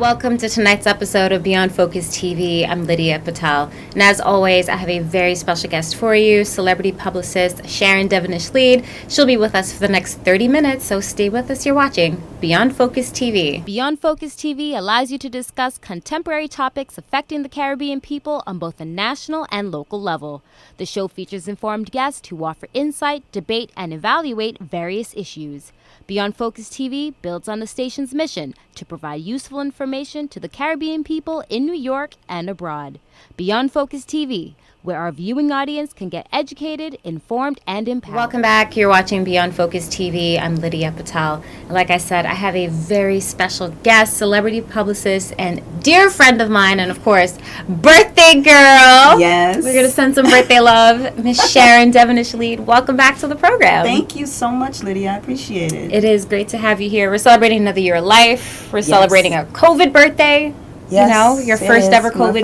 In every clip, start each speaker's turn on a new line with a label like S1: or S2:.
S1: Welcome to tonight's episode of Beyond Focus TV. I'm Lydia Patel, and as always, I have a very special guest for you, celebrity publicist Sharon Devonish-Leid. She'll be with us for the next 30 minutes, so stay with us. You're watching Beyond Focus TV. Beyond Focus TV allows you to discuss contemporary topics affecting the Caribbean people on both a national and local level. The show features informed guests who offer insight, debate, and evaluate various issues. Beyond Focus TV builds on the station's mission to provide useful information to the Caribbean people in New York and abroad. Beyond Focus TV, where our viewing audience can get educated, informed, and empowered. Welcome back. You're watching Beyond Focus TV. I'm Lydia Patel. And like I said, I have a very special guest, celebrity publicist, and dear friend of mine, and of course, birthday girl.
S2: Yes.
S1: We're going to send some birthday love. Miss Sharon Devonish-Leid, welcome back to the program.
S2: Thank you so much, Lydia. I appreciate it.
S1: It is great to have you here. We're celebrating another year of life. We're celebrating a COVID birthday.
S2: Yes,
S1: you know, your first ever COVID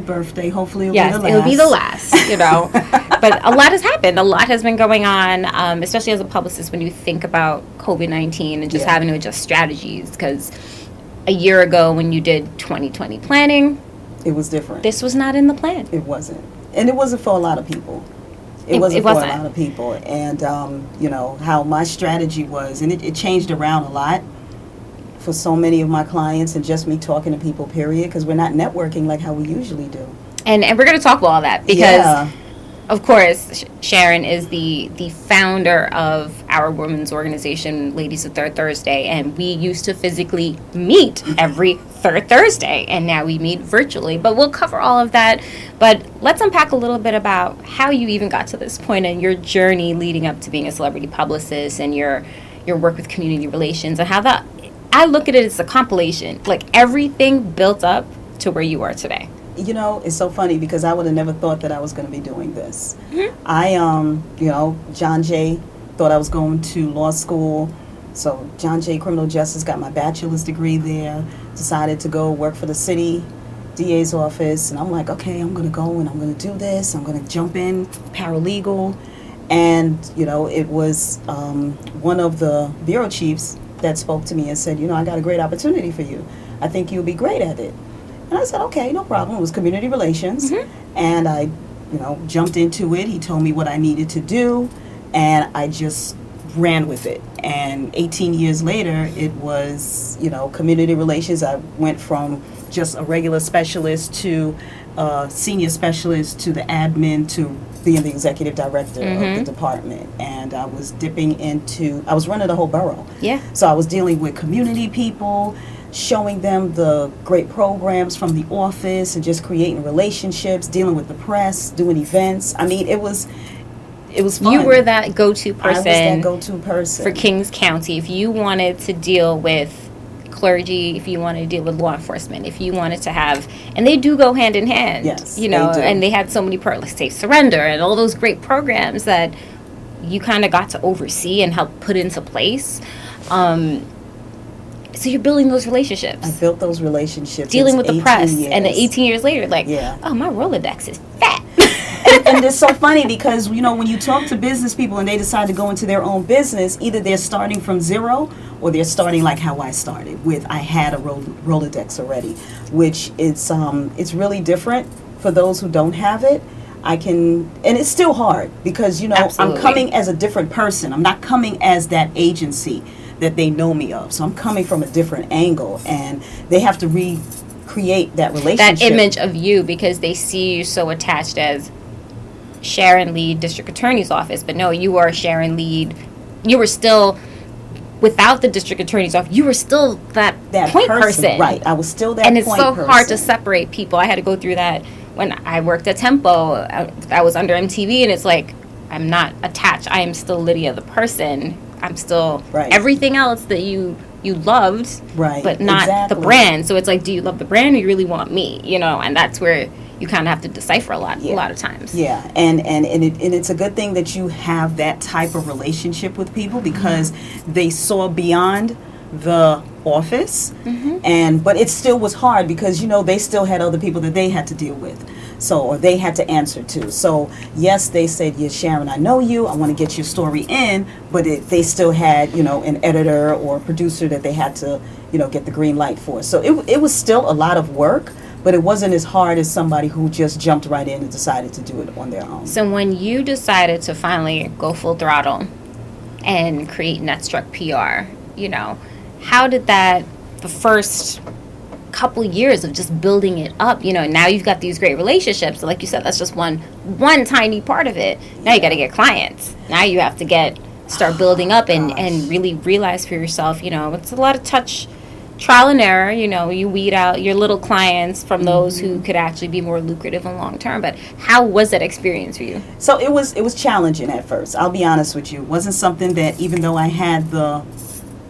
S2: birthday. Hopefully
S1: it'll be the last, you know. But a lot has happened. A lot has been going on, especially as a publicist when you think about COVID-19 and just having to adjust strategies. Because a year ago when you did 2020 planning,
S2: it was different.
S1: This was not in the plan.
S2: It wasn't. And it wasn't for a lot of people. It wasn't for a lot of people. And, you know, how my strategy was, and it changed around a lot for so many of my clients and just me talking to people, period, because we're not networking like how we usually do.
S1: And we're going to talk about all that because, of course, Sharon is the founder of our women's organization, Ladies of Third Thursday, and we used to physically meet every third Thursday, and now we meet virtually. But we'll cover all of that. But let's unpack a little bit about how you even got to this point and your journey leading up to being a celebrity publicist and your work with community relations and how that. I look at it as a compilation, like everything built up to where you are today.
S2: You know, it's so funny because I would have never thought that I was going to be doing this.
S1: Mm-hmm.
S2: I, you know, John Jay thought I was going to law school. So John Jay Criminal Justice, got my bachelor's degree there, decided to go work for the city DA's office. And I'm like, okay, I'm going to go and I'm going to do this. I'm going to jump in, paralegal. And, you know, it was one of the bureau chiefs that spoke to me and said, you know, I got a great opportunity for you. I think you'll be great at it. And I said, okay, no problem. It was community relations. Mm-hmm. And I, you know, jumped into it. He told me what I needed to do. And I just ran with it. And 18 years later, it was, you know, community relations. I went from just a regular specialist to senior specialist to the admin to being the executive director of the department. And I was I was running the whole borough.
S1: Yeah.
S2: So I was dealing with community people, showing them the great programs from the office and just creating relationships, dealing with the press, doing events. I mean, it was fun.
S1: You were that go-to person.
S2: I was that go-to person.
S1: For Kings County. If you wanted to deal with clergy, if you wanted to deal with law enforcement, if you wanted to have, and they do go hand in hand.
S2: Yes,
S1: you know,
S2: they do.
S1: and they had so many, like say, Surrender and all those great programs that you kind of got to oversee and help put into place. So you're building those relationships.
S2: I built those relationships.
S1: Dealing with the press.
S2: Years.
S1: And then 18 years later, like, oh, my Rolodex is fat.
S2: and it's so funny because, you know, when you talk to business people and they decide to go into their own business, either they're starting from zero or they're starting like how I started with I had a Rolodex already, which it's really different for those who don't have it. And it's still hard because, you know,
S1: Absolutely.
S2: I'm coming as a different person. I'm not coming as that agency that they know me of. So I'm coming from a different angle and they have to recreate that relationship.
S1: That image of you because they see you so attached as Sharon Leid, District Attorney's Office. But no, you are Sharon Leid. You were still, without the District Attorney's Office, you were still that point person.
S2: Right, I was still that
S1: point person. And
S2: it's
S1: so hard to separate people. I had to go through that when I worked at Tempo. I was under MTV, and it's like, I'm not attached. I am still Lydia the person. I'm still everything else that you loved, but not the brand. So it's like, do you love the brand or you really want me? You know, and that's where you kind of have to decipher a lot of times.
S2: Yeah, and it's a good thing that you have that type of relationship with people because they saw beyond the office, but it still was hard because, you know, they still had other people that they had to deal with. So, or they had to answer to. So, yes, they said, yes, Sharon, I know you. I want to get your story in. But they still had, you know, an editor or a producer that they had to get the green light for. So it was still a lot of work, but it wasn't as hard as somebody who just jumped right in and decided to do it on their own.
S1: So when you decided to finally go full throttle and create Netstruck PR, how did that, the first couple years of just building it up, now you've got these great relationships. Like you said, that's just one tiny part of it. Now you got to get clients. Now you have to start building up and really realize for yourself, it's a lot of trial and error. You weed out your little clients from those who could actually be more lucrative and long term. But how was that experience for you?
S2: So it was challenging at first. I'll be honest with you. It wasn't something that, even though I had the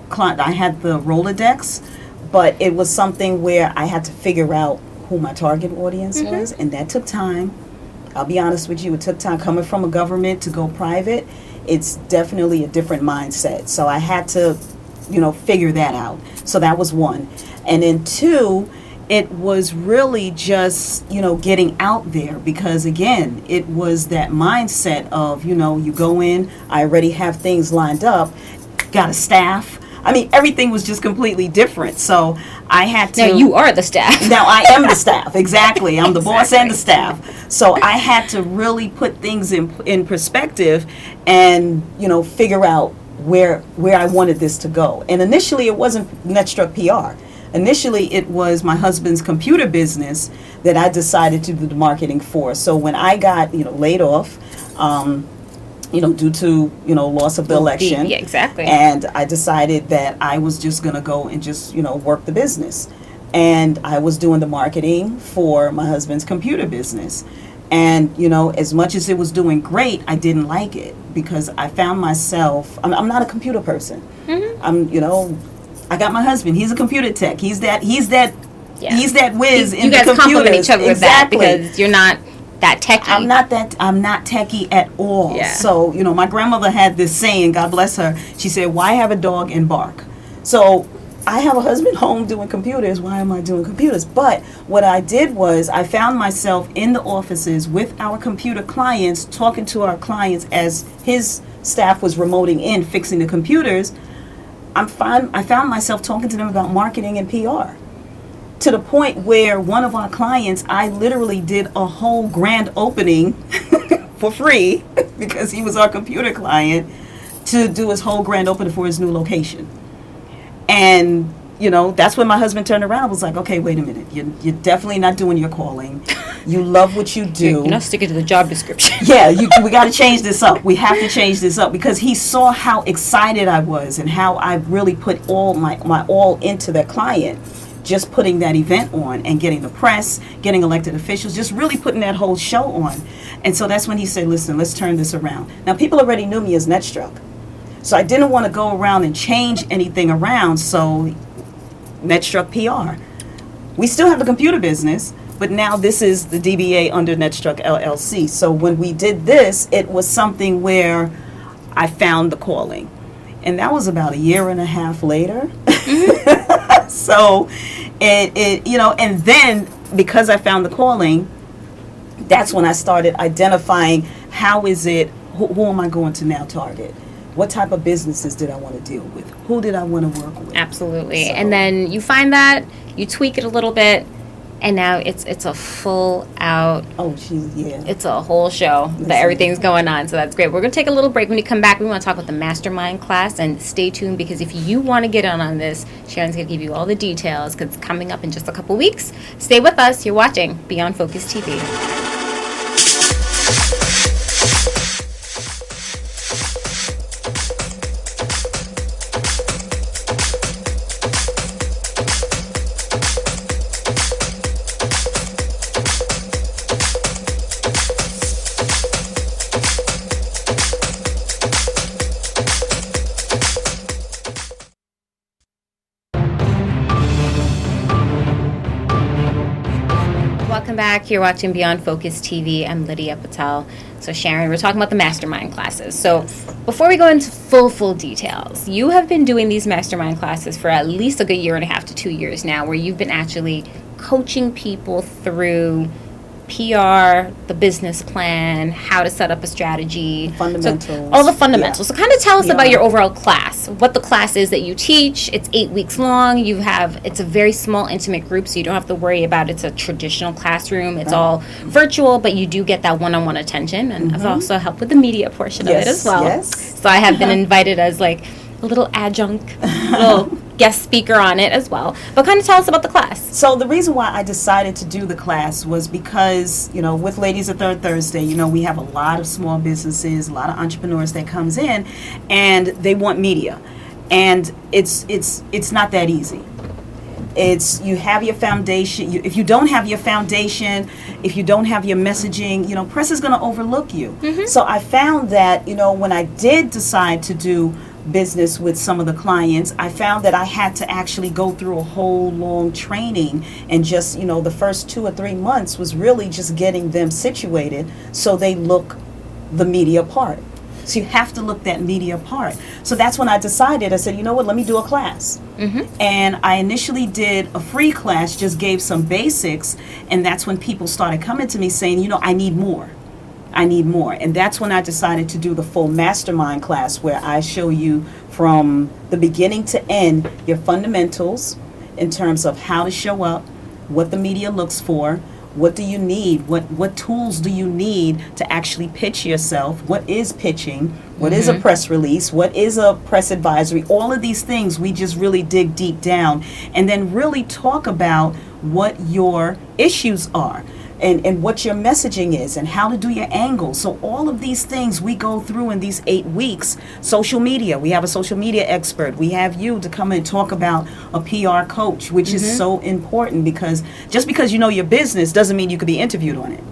S2: Rolodex, but it was something where I had to figure out who my target audience was, and that took time. I'll be honest with you, it took time. Coming from a government to go private, it's definitely a different mindset. So I had to, figure that out. So that was one. And then two, it was really just, getting out there, because again, it was that mindset of, you go in, I already have things lined up, got a staff. I mean, everything was just completely different. So I had to...
S1: Now you are the staff.
S2: Now I am the staff, exactly. I'm the boss and the staff. So I had to really put things in perspective and, figure out where I wanted this to go. And initially it wasn't Netstruck PR. Initially it was my husband's computer business that I decided to do the marketing for. So when I got, laid off, due to, loss of the election.
S1: Yeah, exactly.
S2: And I decided that I was just going to go and just, work the business. And I was doing the marketing for my husband's computer business. And, as much as it was doing great, I didn't like it, because I found myself, I'm not a computer person. I got my husband, he's a computer tech. He's that whiz in the computers.
S1: You guys compliment each other with that, because you're not that techie.
S2: I'm not techie at all.
S1: Yeah.
S2: So, my grandmother had this saying, God bless her. She said, why have a dog and bark? So I have a husband home doing computers. Why am I doing computers? But what I did was I found myself in the offices with our computer clients, talking to our clients as his staff was remoting in, fixing the computers. I found myself talking to them about marketing and PR. To the point where one of our clients, I literally did a whole grand opening for free, because he was our computer client, to do his whole grand opening for his new location. And, that's when my husband turned around and was like, okay, wait a minute. You're definitely not doing your calling. You love what you do.
S1: You're not sticking to the job description.
S2: Yeah, we got to change this up. We have to change this up, because he saw how excited I was and how I really put all my all into the client. Just putting that event on and getting the press, getting elected officials, just really putting that whole show on. And so that's when he said, listen, let's turn this around. Now, people already knew me as Netstruck. So I didn't want to go around and change anything around. So Netstruck PR. We still have the computer business, but now this is the DBA under Netstruck LLC. So when we did this, it was something where I found the calling. And that was about a year and a half later. So and then because I found the calling, that's when I started identifying how is it, who am I going to now target? What type of businesses did I want to deal with? Who did I want to work with?
S1: Absolutely. So. And then you find that, you tweak it a little bit, and now it's a full out.
S2: Oh, geez, yeah.
S1: It's a whole show that everything's going on. So that's great. We're going to take a little break. When you come back, we want to talk about the mastermind class, and stay tuned, because if you want to get on this, Sharon's going to give you all the details, because it's coming up in just a couple weeks. Stay with us. You're watching Beyond Focus TV. Welcome back. You're watching Beyond Focus TV. I'm Lydia Patel. So Sharon, we're talking about the mastermind classes. So before we go into full details, you have been doing these mastermind classes for at least a good year and a half to 2 years now, where you've been actually coaching people through PR, the business plan, how to set up a strategy.
S2: Fundamentals.
S1: So, all the fundamentals.
S2: Yeah.
S1: So kind of tell us
S2: Yeah.
S1: about your overall class, what the class is that you teach. It's 8 weeks long. It's a very small, intimate group, so you don't have to worry about it's a traditional classroom. It's all virtual, but you do get that one-on-one attention. And I've also helped with the media portion of it as well.
S2: Yes.
S1: So I have been invited as like a little adjunct, little guest speaker on it as well. But kind of tell us about the class.
S2: So the reason why I decided to do the class was because, with Ladies of Third Thursday, we have a lot of small businesses, a lot of entrepreneurs that comes in, and they want media. And it's not that easy. It's you have your foundation. If you don't have your foundation, if you don't have your messaging, press is going to overlook you. So I found that, when I did decide to do business with some of the clients, I found that I had to actually go through a whole long training, and just the first 2 or 3 months was really just getting them situated so they look the media part. So you have to look that media part. So that's when I decided, I said, you know what, let me do a class. And I initially did a free class, just gave some basics, and that's when people started coming to me saying, I need more. I need more. And that's when I decided to do the full mastermind class, where I show you from the beginning to end your fundamentals in terms of how to show up, what the media looks for, what do you need, what tools do you need to actually pitch yourself, what is pitching, what is a press release, what is a press advisory, all of these things we just really dig deep down, and then really talk about what your issues are. And what your messaging is, and how to do your angles. So all of these things we go through in these 8 weeks. Social media, we have a social media expert. We have you to come and talk about a PR coach, which is so important, because just because you know your business doesn't mean you could be interviewed on it.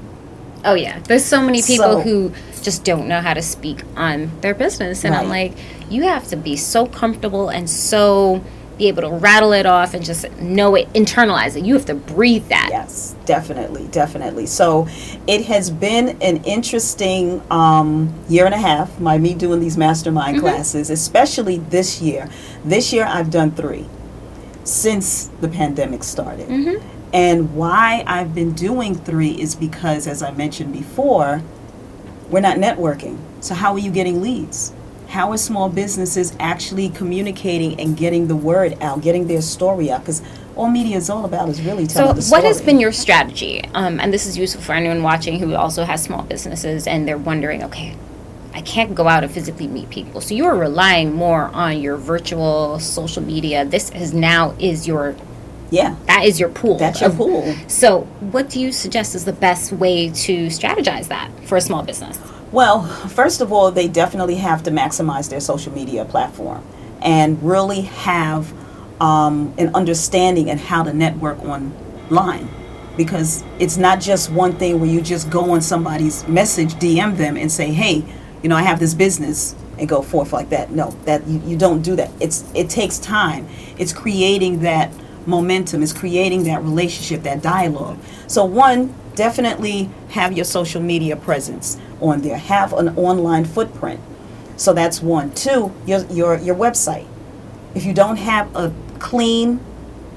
S1: Oh yeah, there's so many people who just don't know how to speak on their business, and I'm like, you have to be so comfortable and so be able to rattle it off and just know it, internalize it. You have to breathe that.
S2: Yes, definitely. So it has been an interesting year and a half, me doing these mastermind classes, especially this year. This year I've done 3 since the pandemic started. And why I've been doing 3 is because, as I mentioned before, we're not networking. So how are you getting leads? How are small businesses actually communicating and getting the word out, getting their story out? Because all media is all about is really telling the story.
S1: So what has been your strategy? And this is useful for anyone watching who also has small businesses and they're wondering, okay, I can't go out and physically meet people. So you are relying more on your virtual social media. That is your pool.
S2: That's your pool.
S1: So what do you suggest is the best way to strategize that for a small business?
S2: Well, first of all, they definitely have to maximize their social media platform and really have an understanding and how to network online, because it's not just one thing where you just go on somebody's message, DM them and say, hey, I have this business, and go forth like that. No, that you don't do that. It takes time. It's creating that momentum, it's creating that relationship, that dialogue. So one, definitely have your social media presence on there. Have an online footprint. So that's 1. 2, your website. If you don't have a clean,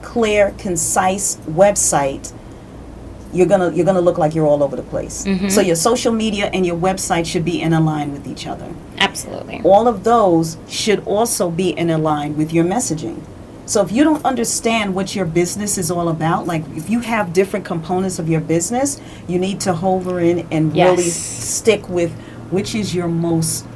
S2: clear, concise website, you're gonna look like you're all over the place. So your social media and your website should be in line with each other.
S1: Absolutely.
S2: All of those should also be in line with your messaging. So if you don't understand what your business is all about, like if you have different components of your business, you need to hover in and really stick with which is your most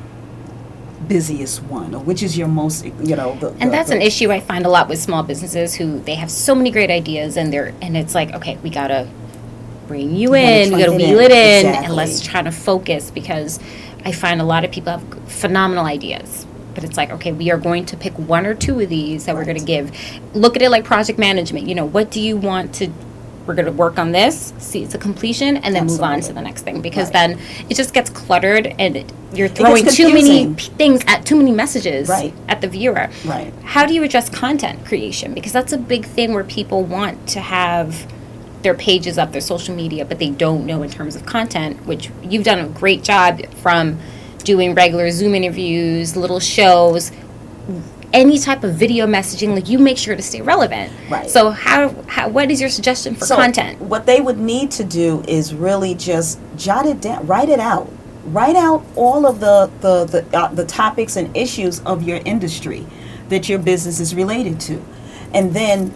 S2: busiest one, or which is your most,
S1: that's an issue I find a lot with small businesses who they have so many great ideas and it's like, okay, we gotta bring you in, we gotta wheel it in, and let's try to focus, because I find a lot of people have phenomenal ideas. But it's like, okay, we are going to pick 1 or 2 of these that we're going to give. Look at it like project management. What do you want to, we're going to work on this, see it's a completion, and then move on to the next thing. Because then it just gets cluttered and you're throwing too many things at too many messages at the viewer.
S2: Right.
S1: How do you address content creation? Because that's a big thing where people want to have their pages up, their social media, but they don't know in terms of content, which you've done a great job from doing regular Zoom interviews, little shows, any type of video messaging, like you make sure to stay relevant.
S2: Right.
S1: So how what is your suggestion for content?
S2: What they would need to do is really just jot it down, write it out. Write out all of the topics and issues of your industry that your business is related to. And then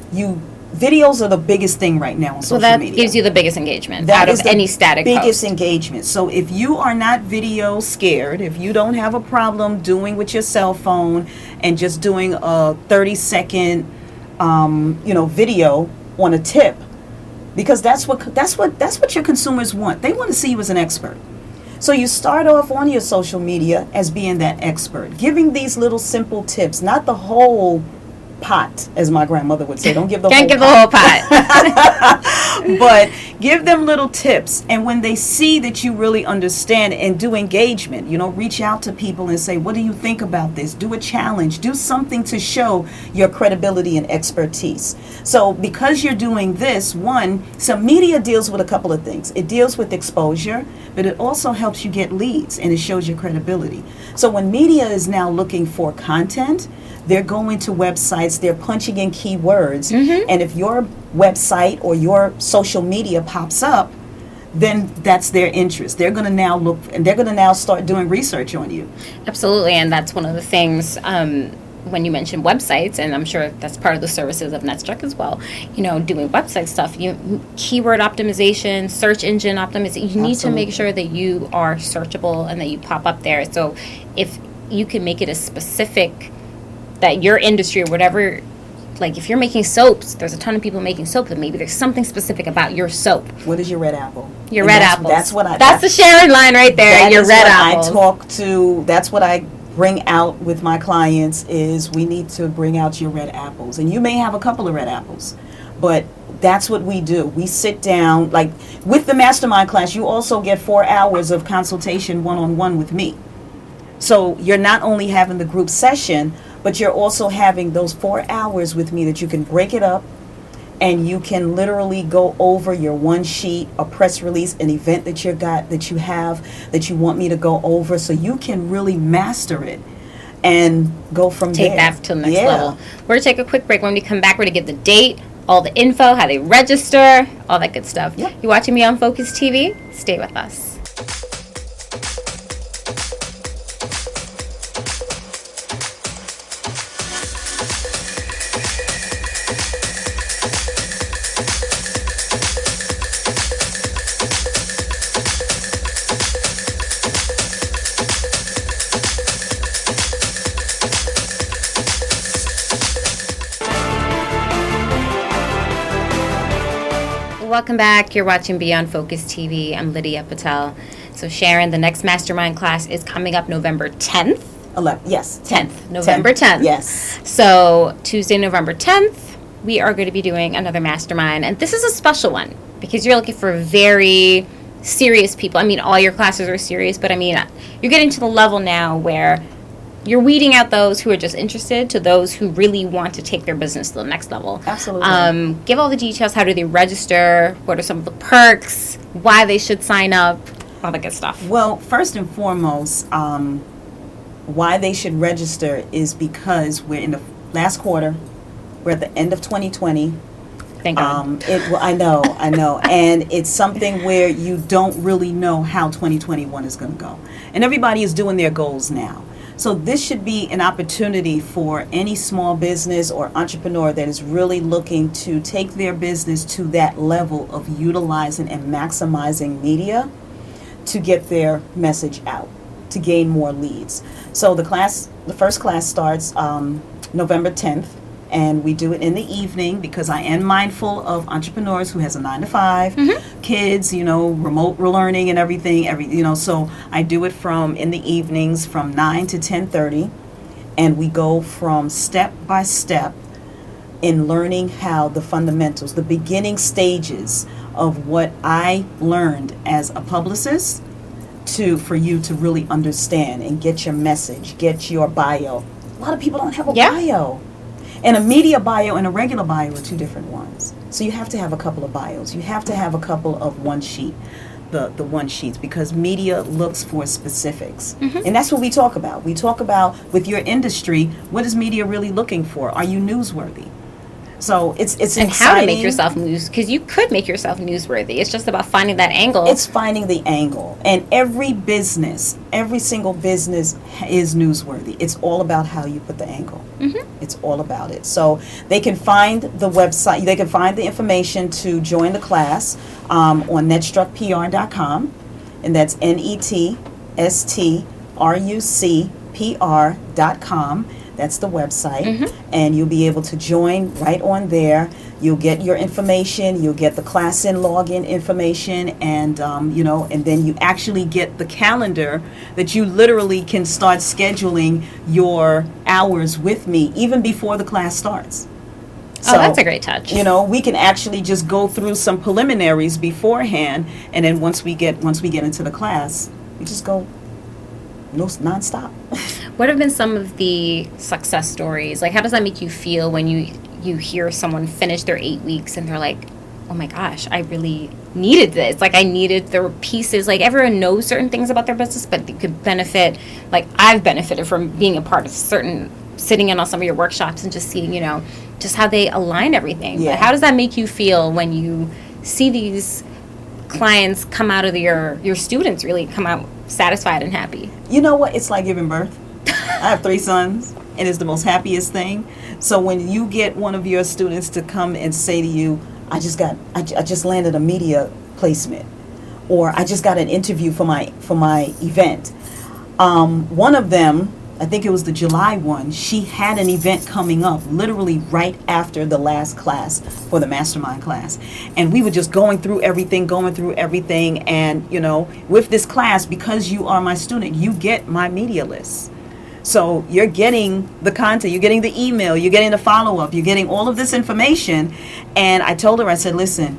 S2: videos are the biggest thing right now on social media.
S1: So that gives you the biggest engagement
S2: That
S1: out
S2: is
S1: of
S2: the
S1: any static
S2: biggest
S1: post.
S2: engagement. So if you are not video scared, if you don't have a problem doing with your cell phone and just doing a 30-second video on a tip, because that's what your consumers want. They want to see you as an expert. So you start off on your social media as being that expert, giving these little simple tips, not the whole pot, as my grandmother would say. Don't give the
S1: Can't
S2: whole
S1: give the whole pot.
S2: but give them little tips. And when they see that you really understand and do engagement, reach out to people and say, what do you think about this? Do a challenge. Do something to show your credibility and expertise. So because you're doing this, some media deals with a couple of things. It deals with exposure, but it also helps you get leads and it shows your credibility. So when media is now looking for content, they're going to websites, they're punching in keywords, and if your website or your social media pops up, then that's their interest. They're going to now look, and they're going to now start doing research on you.
S1: Absolutely, and that's one of the things when you mention websites, and I'm sure that's part of the services of NetStruck as well, doing website stuff, keyword optimization, search engine optimization, you need to make sure that you are searchable and that you pop up there. So if you can make it as specific that your industry or whatever, like if you're making soaps, there's a ton of people making soap, and maybe there's something specific about your soap.
S2: What is your red apple?
S1: Your red apples.
S2: That's
S1: the Sharon line right there. Your red apples.
S2: That's what I bring out with my clients is we need to bring out your red apples. And you may have a couple of red apples, but that's what we do. We sit down, like with the mastermind class, you also get 4 hours of consultation one-on-one with me. So you're not only having the group session, but you're also having those 4 hours with me that you can break it up and you can literally go over your one sheet, a press release, an event that you have that you want me to go over, so you can really master it and go from there.
S1: Take that to the next level. We're going to take a quick break. When we come back, we're going to get the date, all the info, how they register, all that good stuff.
S2: Yep.
S1: You're watching me on Focus TV? Stay with us. Welcome back. You're watching Beyond Focus TV. I'm Lydia Patel. So Sharon, the next mastermind class is coming up November 10th.
S2: 10th.
S1: November 10th.
S2: Yes.
S1: So Tuesday, November 10th, we are going to be doing another mastermind. And this is a special one because you're looking for very serious people. I mean, all your classes are serious, but I mean, you're getting to the level now where you're weeding out those who are just interested to those who really want to take their business to the next level.
S2: Absolutely.
S1: Give all the details. How do they register? What are some of the perks? Why they should sign up? All the good stuff.
S2: Well, first and foremost, why they should register is because we're in the last quarter. We're at the end of 2020.
S1: Thank God.
S2: I know. And it's something where you don't really know how 2021 is going to go. And everybody is doing their goals now. So this should be an opportunity for any small business or entrepreneur that is really looking to take their business to that level of utilizing and maximizing media to get their message out, to gain more leads. So the first class starts November 10th, and we do it in the evening because I am mindful of entrepreneurs who has a 9-to-5, kids, remote learning and everything, so I do it in the evenings from 9 to 10:30, and we go from step by step in learning how the fundamentals, the beginning stages of what I learned as a publicist for you to really understand and get your message, get your bio. A lot of people don't have a bio. And a media bio and a regular bio are two different ones. So you have to have a couple of bios. You have to have a couple of one sheet the one sheets, because media looks for specifics. And that's what we talk about. We talk about, with your industry, what is media really looking for? Are you newsworthy? So it's
S1: and
S2: exciting.
S1: how to make yourself news, because you could make yourself newsworthy. It's just about finding that angle.
S2: It's finding the angle. And every single business is newsworthy. It's all about how you put the angle. It's all about it. So they can find the website, they can find the information to join the class on netstruckpr.com, and that's netstrucpr.com. That's the website, and you'll be able to join right on there. You'll get your information, you'll get the class in login information, and and then you actually get the calendar that you literally can start scheduling your hours with me even before the class starts.
S1: So, that's a great touch.
S2: We can actually just go through some preliminaries beforehand, and then once we get into the class, we just go nonstop.
S1: What have been some of the success stories? Like, how does that make you feel when you hear someone finish their 8 weeks and they're like, oh my gosh, I really needed this. Like, I needed the pieces. Like, everyone knows certain things about their business, but they could benefit. Like, I've benefited from being a part of sitting in on some of your workshops and just seeing, just how they align everything.
S2: Yeah.
S1: But how does that make you feel when you see these clients come out of your students really come out satisfied and happy?
S2: You know what? It's like giving birth. I have 3 sons, and it's the most happiest thing. So when you get one of your students to come and say to you, I just landed a media placement, or I just got an interview for my event. One of them, I think it was the July one, she had an event coming up literally right after the last class for the mastermind class. And we were just going through everything. And, with this class, because you are my student, you get my media list. So you're getting the content, you're getting the email, you're getting the follow-up, you're getting all of this information. And I told her, I said, listen,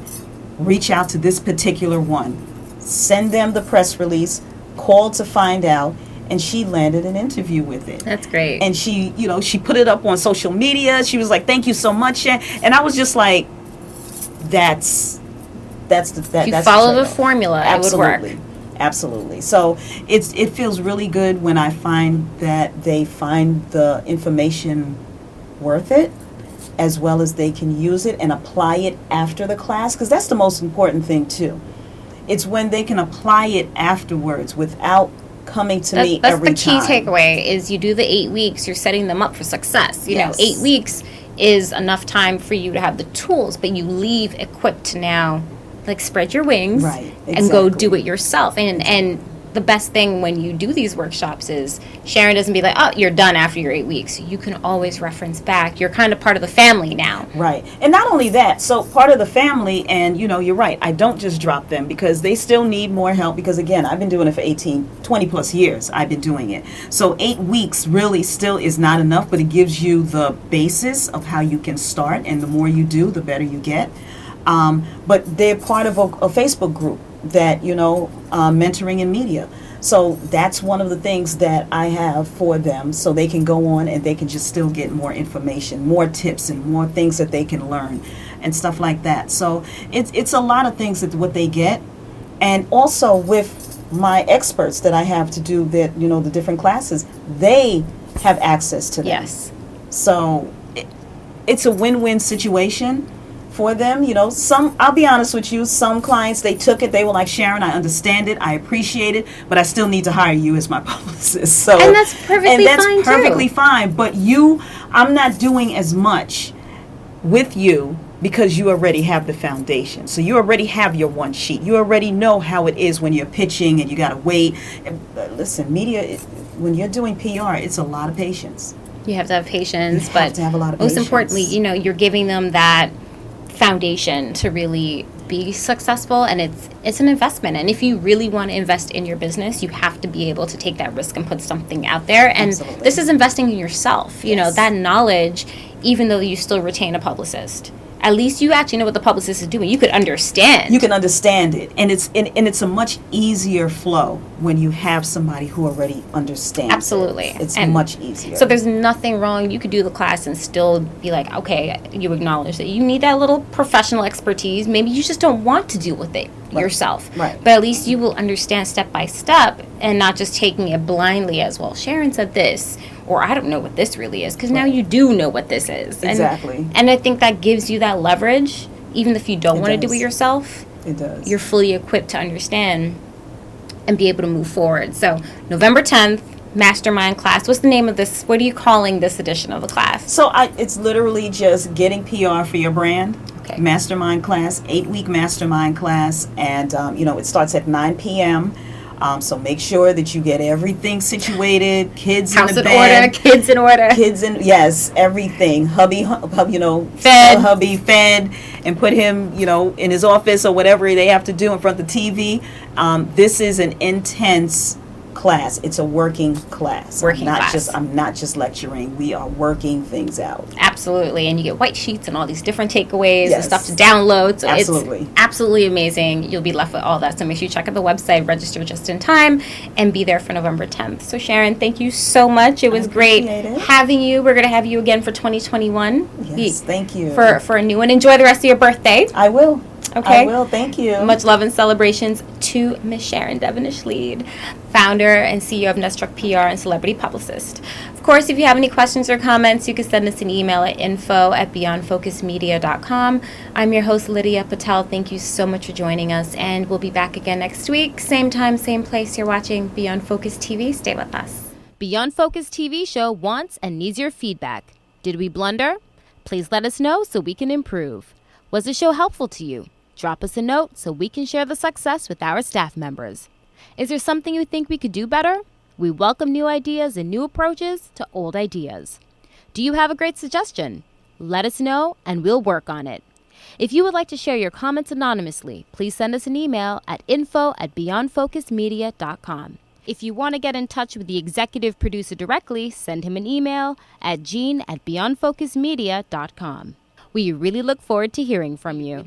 S2: reach out to this particular one. Send them the press release, call to find out. And she landed an interview with it.
S1: That's great.
S2: And she, she put it up on social media. She was like, thank you so much. And I was just like, that's
S1: you follow the formula,
S2: absolutely.
S1: It would work.
S2: Absolutely. So it feels really good when I find that they find the information worth it, as well as they can use it and apply it after the class, because that's the most important thing too. It's when they can apply it afterwards without coming to me every time.
S1: That's the key takeaway, is you do the 8 weeks, you're setting them up for success. You know, 8 weeks is enough time for you to have the tools, but you leave equipped to now spread your wings,
S2: right, exactly,
S1: and go do it yourself. And the best thing when you do these workshops is Sharon doesn't be like, oh, you're done after your 8 weeks. You can always reference back. You're kind of part of the family now.
S2: Right. And not only that, so part of the family, and you're right, I don't just drop them because they still need more help, because again, I've been doing it for 20 plus years. I've been doing it. So 8 weeks really still is not enough, but it gives you the basis of how you can start, and the more you do, the better you get. But they're part of a Facebook group that, mentoring in media. So that's one of the things that I have for them, so they can go on and they can just still get more information, more tips, and more things that they can learn and stuff like that. So it's a lot of things that what they get. And also with my experts that I have to do that, the different classes, they have access to them.
S1: Yes.
S2: So it's a win-win situation for them. I'll be honest with you, some clients, they took it, they were like, Sharon, I understand it, I appreciate it, but I still need to hire you as my publicist. So,
S1: and that's perfectly
S2: fine, but I'm not doing as much with you because you already have the foundation. So you already have your one sheet. You already know how it is when you're pitching and you got to wait. Listen, media, when you're doing PR, it's a lot of patience.
S1: You have to have patience,
S2: you have to have a lot of
S1: most
S2: patience.
S1: Importantly, you're giving them that foundation to really be successful, and it's an investment. And if you really want to invest in your business, you have to be able to take that risk and put something out there. And
S2: Absolutely.
S1: This is investing in yourself.
S2: Yes.
S1: That knowledge, even though you still retain a publicist, at least you actually know what the publicist is doing. You could understand.
S2: You can understand it, and it's a much easier flow when you have somebody who already understands.
S1: Absolutely,
S2: it's much easier.
S1: So there's nothing wrong. You could do the class and still be like, okay, you acknowledge that you need that little professional expertise. Maybe you just don't want to deal with it yourself.
S2: Right.
S1: But at least you will understand step by step and not just taking it blindly as, well, Sharon said this, or I don't know what this really is, because now you do know what this is.
S2: Exactly.
S1: And I think that gives you that leverage, even if you don't want to do it yourself.
S2: It does.
S1: You're fully equipped to understand and be able to move forward. So November 10th, mastermind class. What's the name of this? What are you calling this edition of the class?
S2: So it's literally just getting PR for your brand.
S1: Okay.
S2: Mastermind class, 8-week mastermind class, and it starts at 9 p.m. So make sure that you get everything situated. Kids
S1: House
S2: in the
S1: in
S2: bed,
S1: order, kids in order.
S2: kids in everything. Hubby,
S1: Fed.
S2: hubby fed, and put him in his office or whatever they have to do in front of the TV. This is an intense class. It's a working class. I'm not just lecturing. We are working things out.
S1: Absolutely. And you get white sheets and all these different takeaways and
S2: Yes.
S1: stuff to download. So
S2: Absolutely.
S1: it's absolutely amazing. You'll be left with all that. So make sure you check out the website, register just in time, and be there for November 10th. So Sharon, thank you so much. It was great having you. We're going to have you again for 2021.
S2: Yes, thank you.
S1: For a new one. Enjoy the rest of your birthday.
S2: I will.
S1: Okay.
S2: I will. Thank you.
S1: Much love and celebrations to Miss Sharon Devonish-Leid, founder and CEO of Nestruck PR and celebrity publicist. Of course, if you have any questions or comments, you can send us an email at info@beyondfocusmedia.com. I'm your host, Lydia Patel. Thank you so much for joining us, and we'll be back again next week. Same time, same place. You're watching Beyond Focus TV. Stay with us.
S3: Beyond Focus TV show wants and needs your feedback. Did we blunder? Please let us know so we can improve. Was the show helpful to you? Drop us a note so we can share the success with our staff members. Is there something you think we could do better? We welcome new ideas and new approaches to old ideas. Do you have a great suggestion? Let us know and we'll work on it. If you would like to share your comments anonymously, please send us an email at info@beyondfocusmedia.com. If you want to get in touch with the executive producer directly, send him an email at gene@beyondfocusmedia.com. We really look forward to hearing from you.